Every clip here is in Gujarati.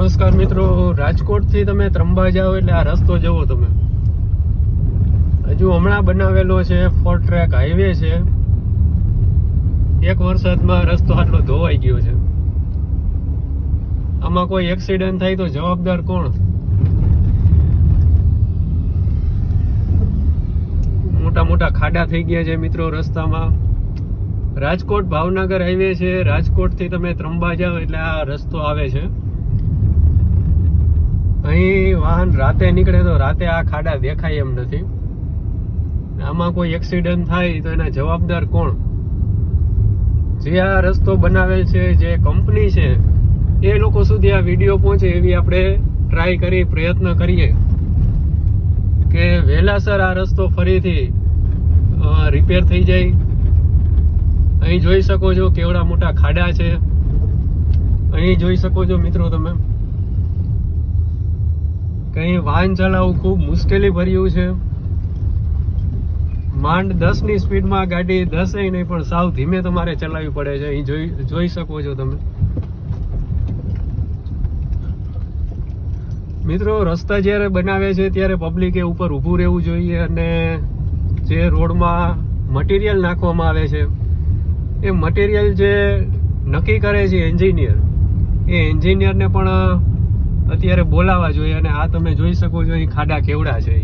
નમસ્કાર મિત્રો, રાજકોટથી તમે ત્રંબા જાઓ એટલે આ રસ્તો જુઓ તમે. હજુ હમણાં બનાવેલો છે, 4 ટ્રેક હાઈવે છે. એક વરસાદમાં રસ્તો આટલો ધોવાઈ ગયો છે. આમાં કોઈ એક્સિડન્ટ થાય તો જવાબદાર કોણ? મોટા મોટા ખાડા થઈ ગયા છે મિત્રો રસ્તામાં. રાજકોટ ભાવનગર હાઈવે છે. રાજકોટથી તમે ત્રંબા જાઓ એટલે આ રસ્તો આવે છે. અહીં વાહન રાતે નીકળે તો રાતે આ ખાડા દેખાય એમ નથી. આમાં કોઈ એક્સિડન્ટ થાય તો એના જવાબદાર કોણ? જે આ રસ્તો બનાવેલ છે, જે કંપની છે, એ લોકો સુધી આ વિડીયો પહોંચે એવી આપણે ટ્રાય કરી, પ્રયત્ન કરીએ કે વહેલાસર આ રસ્તો ફરીથી રિપેર થઈ જાય. અહીં જોઈ શકો છો કેવડા મોટા ખાડા છે. અહીં જોઈ શકો છો મિત્રો તમે, કઈ વાહન ચલાવવું ખૂબ મુશ્કેલી ભર્યું છે. માંડ 10 ની સ્પીડમાં ગાડી, 10 નહીં પણ સાવ ધીમે તમારે ચલાવવી પડે છે. અહીં જોઈ શકો છો તમે મિત્રો. રસ્તા જ્યારે બનાવે છે ત્યારે પબ્લિકે ઉપર ઊભું રહેવું જોઈએ, અને જે રોડમાં મટીરિયલ નાખવામાં આવે છે એ મટીરિયલ જે નક્કી કરે છે એન્જિનિયર, એ એન્જિનિયરને પણ અત્યારે બોલાવવા જોઈએ. અને આ તમે જોઈ શકો છો અહીં ખાડા કેવડા છે.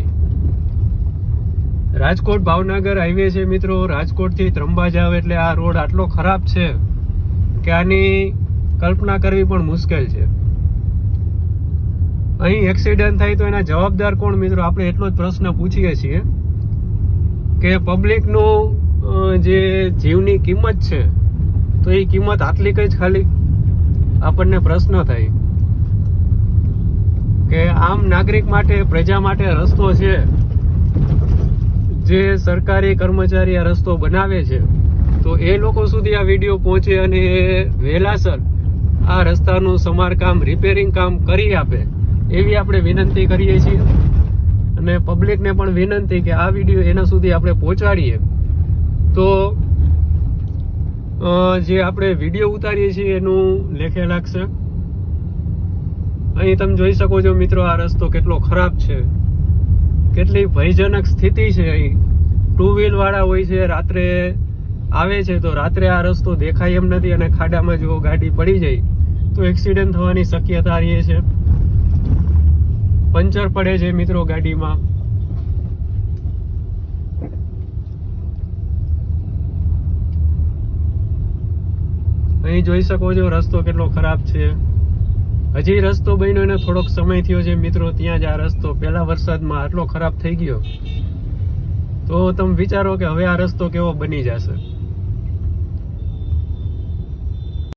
રાજકોટ ભાવનગર હાઈવે છે મિત્રો. રાજકોટથી ત્રંબા જાવ એટલે આ રોડ આટલો ખરાબ છે કે આની કલ્પના કરવી પણ મુશ્કેલ છે. અહીં એક્સિડન્ટ થાય તો એના જવાબદાર કોણ મિત્રો? આપણે એટલો જ પ્રશ્ન પૂછીએ છીએ કે પબ્લિકનું જે જીવની કિંમત છે, તો એ કિંમત આટલી કઈ જ ખાલી આપણને પ્રશ્ન થાય કે આમ નાગરિક માટે, પ્રજા માટે રસ્તો છે, જે સરકારી કર્મચારી આ રસ્તો બનાવે છે, તો એ લોકો સુધી આ વિડીયો પહોંચે અને વહેલાસર આ રસ્તાનું સમારકામ, રિપેરિંગ કામ કરી આપે એવી આપણે વિનંતી કરીએ છીએ. અને પબ્લિકને પણ વિનંતી કે આ વિડીયો એના સુધી આપણે પહોંચાડીએ તો જે આપણે વિડીયો ઉતારીએ છીએ એનું લેખે લાગશે. અહીં તમે જોઈ શકો છો મિત્રો આ રસ્તો કેટલો ખરાબ છે, કેટલી ભયજનક સ્થિતિ છે. અહીં 2 વ્હીલ વાળા હોય છે, રાત્રે આવે છે તો રાત્રે આ રસ્તો દેખાય એમ નથી, અને ખાડામાં જો ગાડી પડી જાય તો એક્સિડન્ટ થવાની શક્યતા રહે છે. પંચર પડે છે મિત્રો ગાડીમાં. અહીં જોઈ શકો છો રસ્તો કેટલો ખરાબ છે. હજી રસ્તો બન્યો એને થોડોક સમય થયો છે મિત્રો. ત્યાં જ આ રસ્તો પહેલા વરસાદમાં આટલો ખરાબ થઈ ગયો, તો તમે વિચારો કે હવે આ રસ્તો કેવો બની જશે.